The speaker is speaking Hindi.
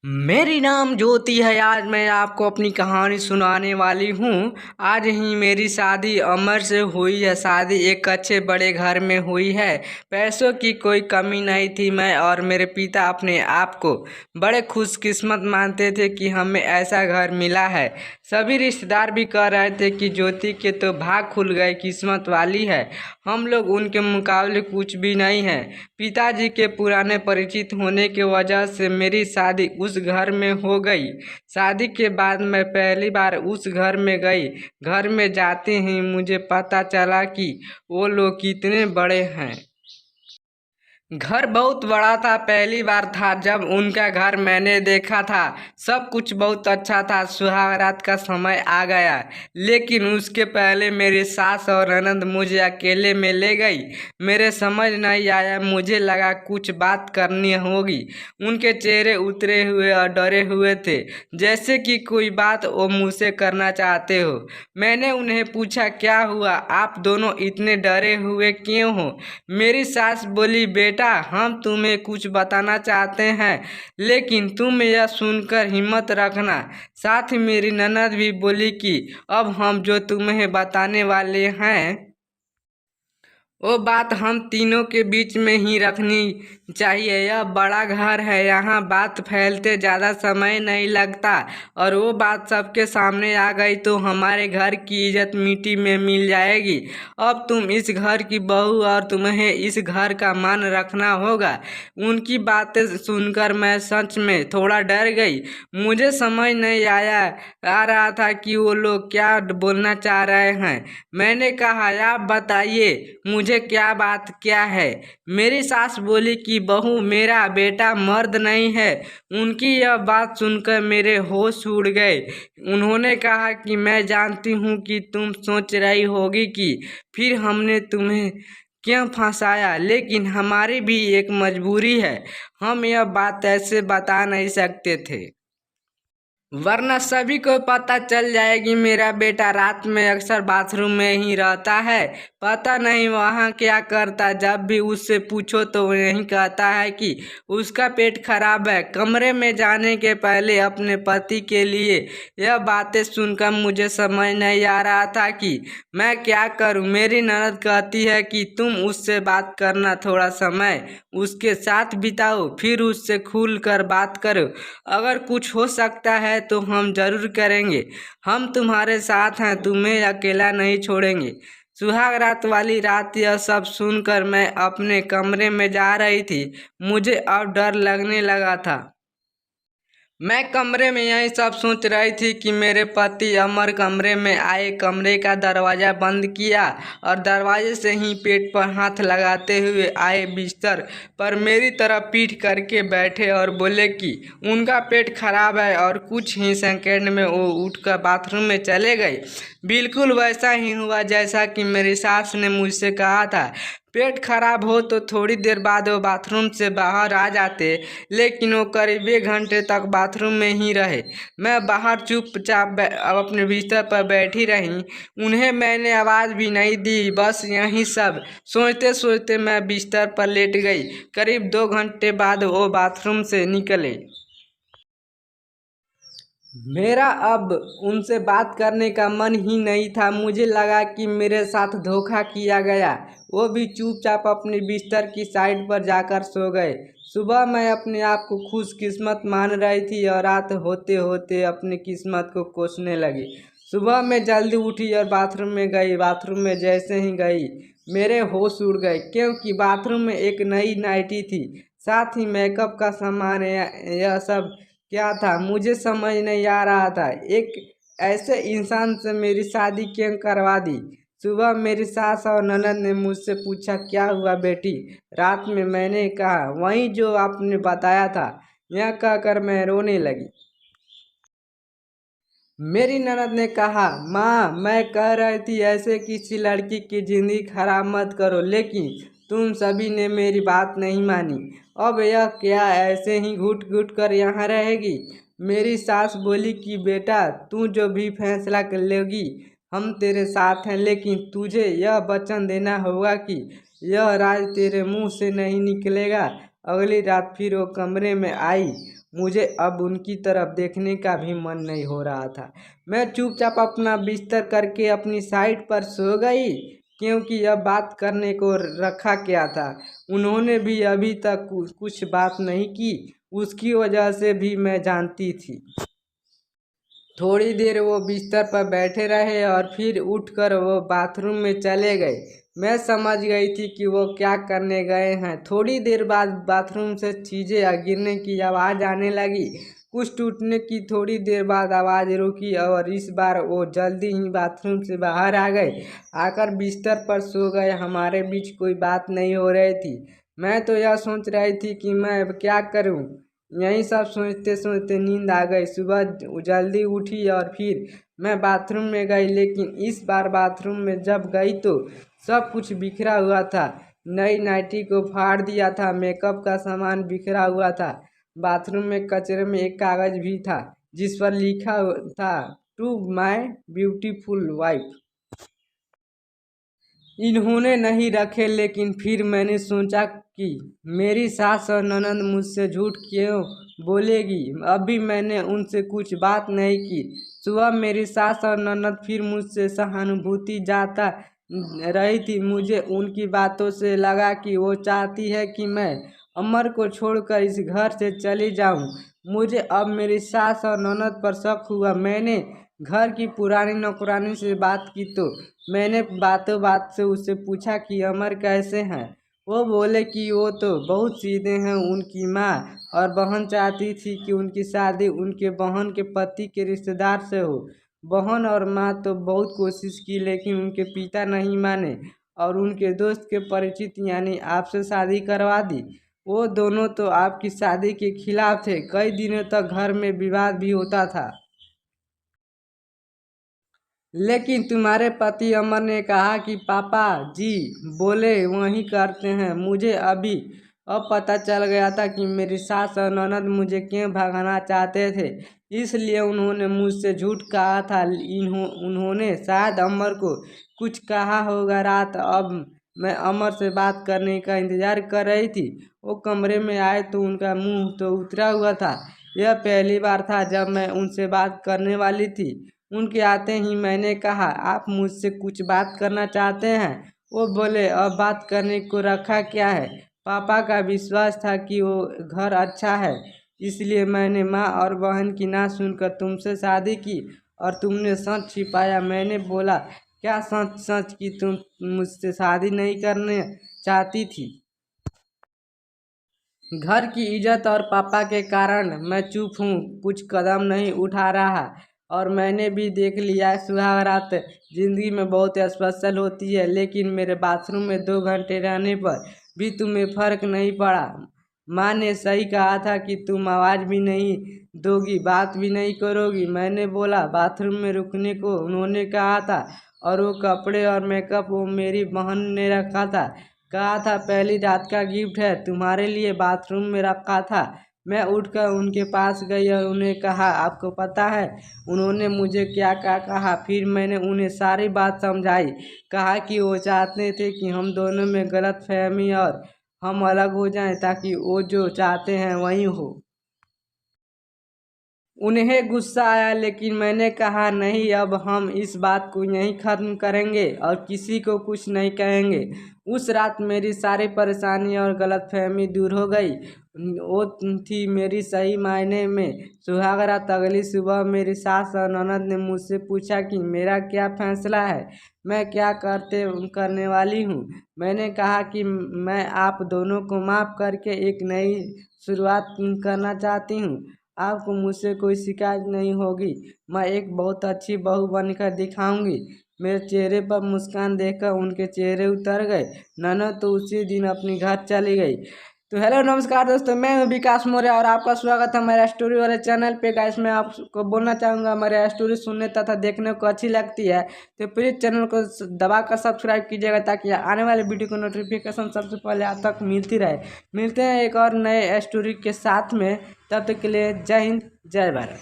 मेरी नाम ज्योति है। आज मैं आपको अपनी कहानी सुनाने वाली हूँ। आज ही मेरी शादी अमर से हुई है। शादी एक अच्छे बड़े घर में हुई है। पैसों की कोई कमी नहीं थी। मैं और मेरे पिता अपने आप को बड़े खुशकिस्मत मानते थे कि हमें ऐसा घर मिला है। सभी रिश्तेदार भी कह रहे थे कि ज्योति के तो भाग खुल गए, किस्मत वाली है। हम लोग उनके मुकाबले कुछ भी नहीं है। पिताजी के पुराने परिचित होने की वजह से मेरी शादी उस घर में हो गई। शादी के बाद मैं पहली बार उस घर में गई। घर में जाते ही मुझे पता चला कि वो लोग कितने बड़े हैं। घर बहुत बड़ा था। पहली बार था जब उनका घर मैंने देखा था। सब कुछ बहुत अच्छा था। सुहागरात का समय आ गया, लेकिन उसके पहले मेरी सास और ननद मुझे अकेले में ले गई। मेरे समझ नहीं आया। मुझे लगा कुछ बात करनी होगी। उनके चेहरे उतरे हुए और डरे हुए थे, जैसे कि कोई बात वो मुझसे करना चाहते हो। मैंने उन्हें पूछा, क्या हुआ? आप दोनों इतने डरे हुए क्यों हो? मेरी सास बोली, बेटा हम तुम्हें कुछ बताना चाहते हैं, लेकिन तुम यह सुनकर हिम्मत रखना। साथ ही मेरी ननद भी बोली कि अब हम जो तुम्हें बताने वाले हैं वो बात हम तीनों के बीच में ही रखनी चाहिए। यह बड़ा घर है, यहाँ बात फैलते ज़्यादा समय नहीं लगता, और वो बात सबके सामने आ गई तो हमारे घर की इज्जत मिट्टी में मिल जाएगी। अब तुम इस घर की बहू और तुम्हें इस घर का मान रखना होगा। उनकी बातें सुनकर मैं सच में थोड़ा डर गई। मुझे समझ नहीं आ रहा था कि वो लोग क्या बोलना चाह रहे हैं। मैंने कहा, आप बताइए मुझे क्या है? मेरी सास बोली कि बहू, मेरा बेटा मर्द नहीं है। उनकी यह बात सुनकर मेरे होश उड़ गए। उन्होंने कहा कि मैं जानती हूँ कि तुम सोच रही होगी कि फिर हमने तुम्हें क्यों फंसाया, लेकिन हमारी भी एक मजबूरी है। हम यह बात ऐसे बता नहीं सकते थे, वरना सभी को पता चल जाएगी। मेरा बेटा रात में अक्सर बाथरूम में ही रहता है। पता नहीं वहाँ क्या करता। जब भी उससे पूछो तो वो यही कहता है कि उसका पेट खराब है। कमरे में जाने के पहले अपने पति के लिए यह बातें सुनकर मुझे समझ नहीं आ रहा था कि मैं क्या करूं। मेरी ननद कहती है कि तुम उससे बात करना, थोड़ा समय उसके साथ बिताओ, फिर उससे खुल कर बात करो। अगर कुछ हो सकता है तो हम जरूर करेंगे। हम तुम्हारे साथ हैं, तुम्हें अकेला नहीं छोड़ेंगे। सुहाग रात वाली रात यह सब सुनकर मैं अपने कमरे में जा रही थी। मुझे अब डर लगने लगा था। मैं कमरे में यही सब सोच रही थी कि मेरे पति अमर कमरे में आए। कमरे का दरवाज़ा बंद किया और दरवाजे से ही पेट पर हाथ लगाते हुए आए। बिस्तर पर मेरी तरफ पीठ करके बैठे और बोले कि उनका पेट खराब है, और कुछ ही सेकंड में वो उठकर बाथरूम में चले गए। बिल्कुल वैसा ही हुआ जैसा कि मेरी सास ने मुझसे कहा था। पेट खराब हो तो थोड़ी देर बाद वो बाथरूम से बाहर आ जाते, लेकिन वो करीब 1 घंटे तक बाथरूम में ही रहे। मैं बाहर चुपचाप अब अपने बिस्तर पर बैठी रही। उन्हें मैंने आवाज़ भी नहीं दी। बस यही सब सोचते सोचते मैं बिस्तर पर लेट गई। करीब 2 घंटे बाद वो बाथरूम से निकले। मेरा अब उनसे बात करने का मन ही नहीं था। मुझे लगा कि मेरे साथ धोखा किया गया। वो भी चुपचाप अपने बिस्तर की साइड पर जाकर सो गए। सुबह मैं अपने आप को खुशकिस्मत मान रही थी, और रात होते होते अपनी किस्मत को कोसने लगी। सुबह मैं जल्दी उठी और बाथरूम में गई। बाथरूम में जैसे ही गई मेरे होश उड़ गए, क्योंकि बाथरूम में एक नई नाइटी थी, साथ ही मेकअप का सामान। यह सब क्या था मुझे समझ नहीं आ रहा था। एक ऐसे इंसान से मेरी शादी क्यों करवा दी? सुबह मेरी सास और ननद ने मुझसे पूछा, क्या हुआ बेटी? रात में मैंने कहा, वही जो आपने बताया था। यह कहकर मैं रोने लगी। मेरी ननद ने कहा, माँ मैं कह रही थी ऐसे किसी लड़की की जिंदगी खराब मत करो, लेकिन तुम सभी ने मेरी बात नहीं मानी। अब यह क्या ऐसे ही घुट घुट कर यहाँ रहेगी? मेरी सास बोली कि बेटा तू जो भी फैसला कर लेगी हम तेरे साथ हैं, लेकिन तुझे यह वचन देना होगा कि यह राज तेरे मुंह से नहीं निकलेगा। अगली रात फिर वो कमरे में आई। मुझे अब उनकी तरफ देखने का भी मन नहीं हो रहा था। मैं चुपचाप अपना बिस्तर करके अपनी साइड पर सो गई, क्योंकि अब बात करने को रखा क्या था। उन्होंने भी अभी तक कुछ बात नहीं की, उसकी वजह से भी मैं जानती थी। थोड़ी देर वो बिस्तर पर बैठे रहे और फिर उठकर वो बाथरूम में चले गए। मैं समझ गई थी कि वो क्या करने गए हैं। थोड़ी देर बाद बाथरूम से चीज़ें गिरने की आवाज़ आने लगी। कुछ टूटने की थोड़ी देर बाद आवाज़ रुकी और इस बार वो जल्दी ही बाथरूम से बाहर आ गए। आकर बिस्तर पर सो गए। हमारे बीच कोई बात नहीं हो रही थी। मैं तो यह सोच रही थी कि मैं अब क्या करूं। यही सब सोचते सोचते नींद आ गई। सुबह जल्दी उठी और फिर मैं बाथरूम में गई, लेकिन इस बार बाथरूम में जब गई तो सब कुछ बिखरा हुआ था। नई नाइटी को फाड़ दिया था, मेकअप का सामान बिखरा हुआ था। बाथरूम में कचरे में एक कागज भी था जिस पर लिखा था, टू माई ब्यूटीफुल वाइफ। इन्होंने नहीं रखे, लेकिन फिर मैंने सोचा कि मेरी सास और ननद मुझसे झूठ क्यों बोलेगी। अभी मैंने उनसे कुछ बात नहीं की। सुबह मेरी सास और ननद फिर मुझसे सहानुभूति जाता रही थी। मुझे उनकी बातों से लगा कि वो चाहती है कि मैं अमर को छोड़कर इस घर से चली जाऊं। मुझे अब मेरी सास और ननद पर शक हुआ। मैंने घर की पुरानी नौकरानी से बात की तो मैंने बातों बात से उससे पूछा कि अमर कैसे हैं। वो बोले कि वो तो बहुत सीधे हैं। उनकी माँ और बहन चाहती थी कि उनकी शादी उनके बहन के पति के रिश्तेदार से हो। बहन और माँ तो बहुत कोशिश की, लेकिन उनके पिता नहीं माने और उनके दोस्त के परिचित यानी आपसे शादी करवा दी। वो दोनों तो आपकी शादी के खिलाफ थे। कई दिनों तक घर में विवाद भी होता था, लेकिन तुम्हारे पति अमर ने कहा कि पापा जी बोले वही करते हैं। मुझे अभी अब पता चल गया था कि मेरी सास और ननद मुझे क्यों भगाना चाहते थे। इसलिए उन्होंने मुझसे झूठ कहा था। उन्होंने शायद अमर को कुछ कहा होगा रात। अब मैं अमर से बात करने का इंतज़ार कर रही थी। वो कमरे में आए तो उनका मुंह तो उतरा हुआ था। यह पहली बार था जब मैं उनसे बात करने वाली थी। उनके आते ही मैंने कहा, आप मुझसे कुछ बात करना चाहते हैं। वो बोले, अब बात करने को रखा क्या है। पापा का विश्वास था कि वो घर अच्छा है, इसलिए मैंने माँ और बहन की ना सुनकर तुमसे शादी की और तुमने सच छिपाया। मैंने बोला, क्या सच सच कि तुम मुझसे शादी नहीं करने चाहती थी। घर की इज्जत और पापा के कारण मैं चुप हूँ, कुछ कदम नहीं उठा रहा। और मैंने भी देख लिया, सुहागरात जिंदगी में बहुत स्पेशल होती है, लेकिन मेरे बाथरूम में 2 घंटे रहने पर भी तुम्हें फर्क नहीं पड़ा। माँ ने सही कहा था कि तुम आवाज़ भी नहीं दोगी, बात भी नहीं करोगी। मैंने बोला, बाथरूम में रुकने को उन्होंने कहा था और वो कपड़े और मेकअप वो मेरी बहन ने रखा था। कहा था पहली रात का गिफ्ट है, तुम्हारे लिए बाथरूम में रखा था। मैं उठकर उनके पास गई और उन्हें कहा, आपको पता है उन्होंने मुझे क्या क्या कहा। फिर मैंने उन्हें सारी बात समझाई। कहा कि वो चाहते थे कि हम दोनों में गलतफहमी और हम अलग हो जाएं, ताकि वो जो चाहते हैं वही हो। उन्हें गुस्सा आया, लेकिन मैंने कहा, नहीं, अब हम इस बात को यहीं ख़त्म करेंगे और किसी को कुछ नहीं कहेंगे। उस रात मेरी सारी परेशानी और गलतफहमी दूर हो गई। वो थी मेरी सही मायने में सुहाग रात। अगली सुबह मेरी सास और ननद ने मुझसे पूछा कि मेरा क्या फैसला है, मैं क्या करने वाली हूँ। मैंने कहा कि मैं आप दोनों को माफ़ करके एक नई शुरुआत करना चाहती हूँ। आपको मुझसे कोई शिकायत नहीं होगी। मैं एक बहुत अच्छी बहू बनकर दिखाऊंगी। मेरे चेहरे पर मुस्कान देखकर उनके चेहरे उतर गए। ननद तो उसी दिन अपनी घर चली गई। तो हेलो नमस्कार दोस्तों, मैं हूं विकास मौर्य और आपका स्वागत है मेरा स्टोरी वाले चैनल पे। गाइस, मैं आपको बोलना चाहूँगा, मेरा स्टोरी सुनने तथा देखने को अच्छी लगती है तो प्लीज़ चैनल को दबाकर सब्सक्राइब कीजिएगा, ताकि आने वाले वीडियो को नोटिफिकेशन सबसे पहले आप तक मिलती रहे। मिलते हैं एक और नए स्टोरी के साथ में, तब तक के लिए जय हिंद, जय भारत।